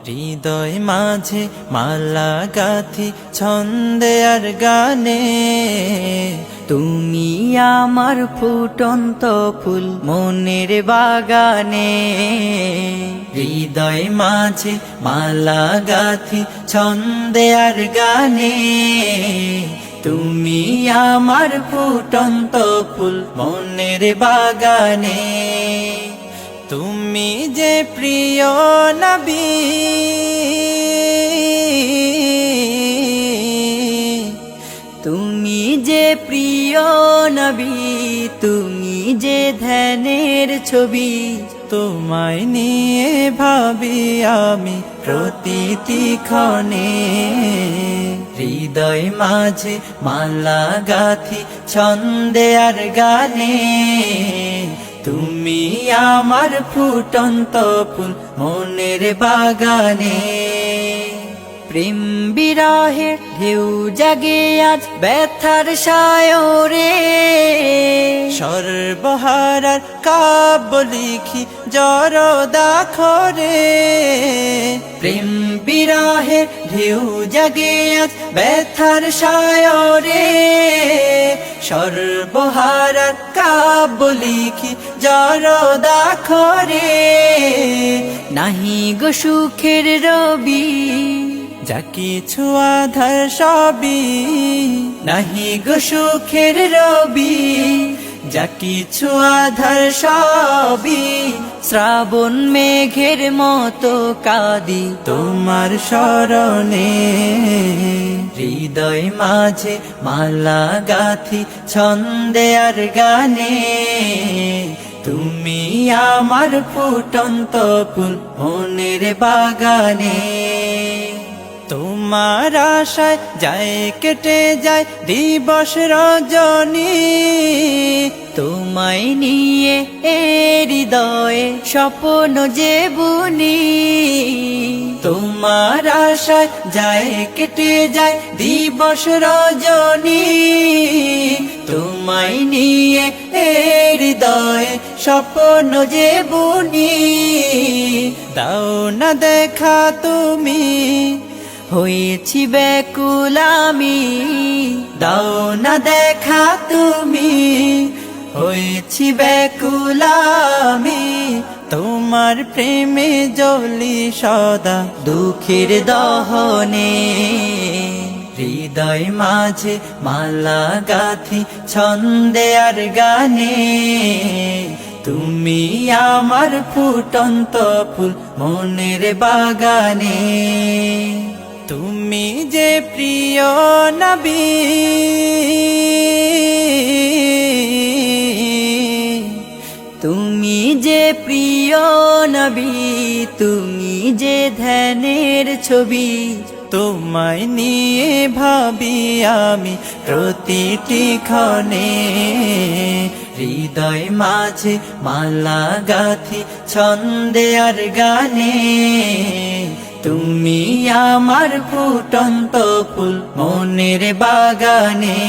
হৃদয় মাঝে মালা গাথি ছন্দে আর গানে, তুমি আমার ফুটন্ত ফুল মনের বাগানে। হৃদয় মাঝে মালা গাথি ছন্দে আর গানে, তুমি আমার ফুটন্ত ফুল মনের বাগানে। তুমি যে প্রিয় নবী, তুমি যে প্রিয় নবী, তুমি যে ধ্যানের ছবি। তোমায় নিয়ে ভাবি আমি প্রতিটি ক্ষণে। হৃদয় মাঝে মালা গাথি ছন্দে আর গানে, তুমি আমার ফুটন্ত ফুল মনের বাগানে। প্রেম বিরহে ঢেউ জাগে আজ ব্যথার সায়রে, সর্বহারার কাব্য লিখি জরদাখরে। প্রেম বিরহে ঢেউ জাগে আজ ব্যথার সায়রে, সর্বহারার কাব্য লিখি জরদাখরে। নাহি গো সুখের রবি, যা কিছু আধার সবই, নাহি গো সুখের রবি, যা কিছু আধার সবই। শ্রাবণ মেঘের মতো কাঁদি তোমার শরণে। হৃদয় মাঝে মালা গাথি ছন্দে আর গানে, তুমি আমার ফুটন্ত ফুল মনের বাগানে। তোমার আশায় যায় কেটে যায় দিবস রজনী, তোমায় নিয়ে এ হৃদয়ে স্বপ্ন যে বুনি। তোমার আশায় যায় কেটে যায় দিবস রজনী, তোমায় নিয়ে এ হৃদয়ে স্বপ্ন যে বুনি। দাও না দেখা তুমি, হয়েছি ব্যাকুল আমি। দাও না দেখা তুমি, হয়েছি ব্যাকুল আমি। তোমার প্রেমে জ্বলি সদা দুঃখের দহনে। হৃদয় মাঝে মালা গাথি ছন্দে আর গানে, তুমি আমার ফুটন্ত ফুল মনের বাগানে। তুমি যে প্রিয় নবী, তুমি যে প্রিয় নবী, তুমি যে ধ্যানের ছবি। তোমায় নিয়ে ভাবি আমি প্রতিটি ক্ষণে। হৃদয় মাঝে মালা গাথি ছন্দে আর গানে, তুমি আমার ফুটন্ত ফুল মনের বাগানে।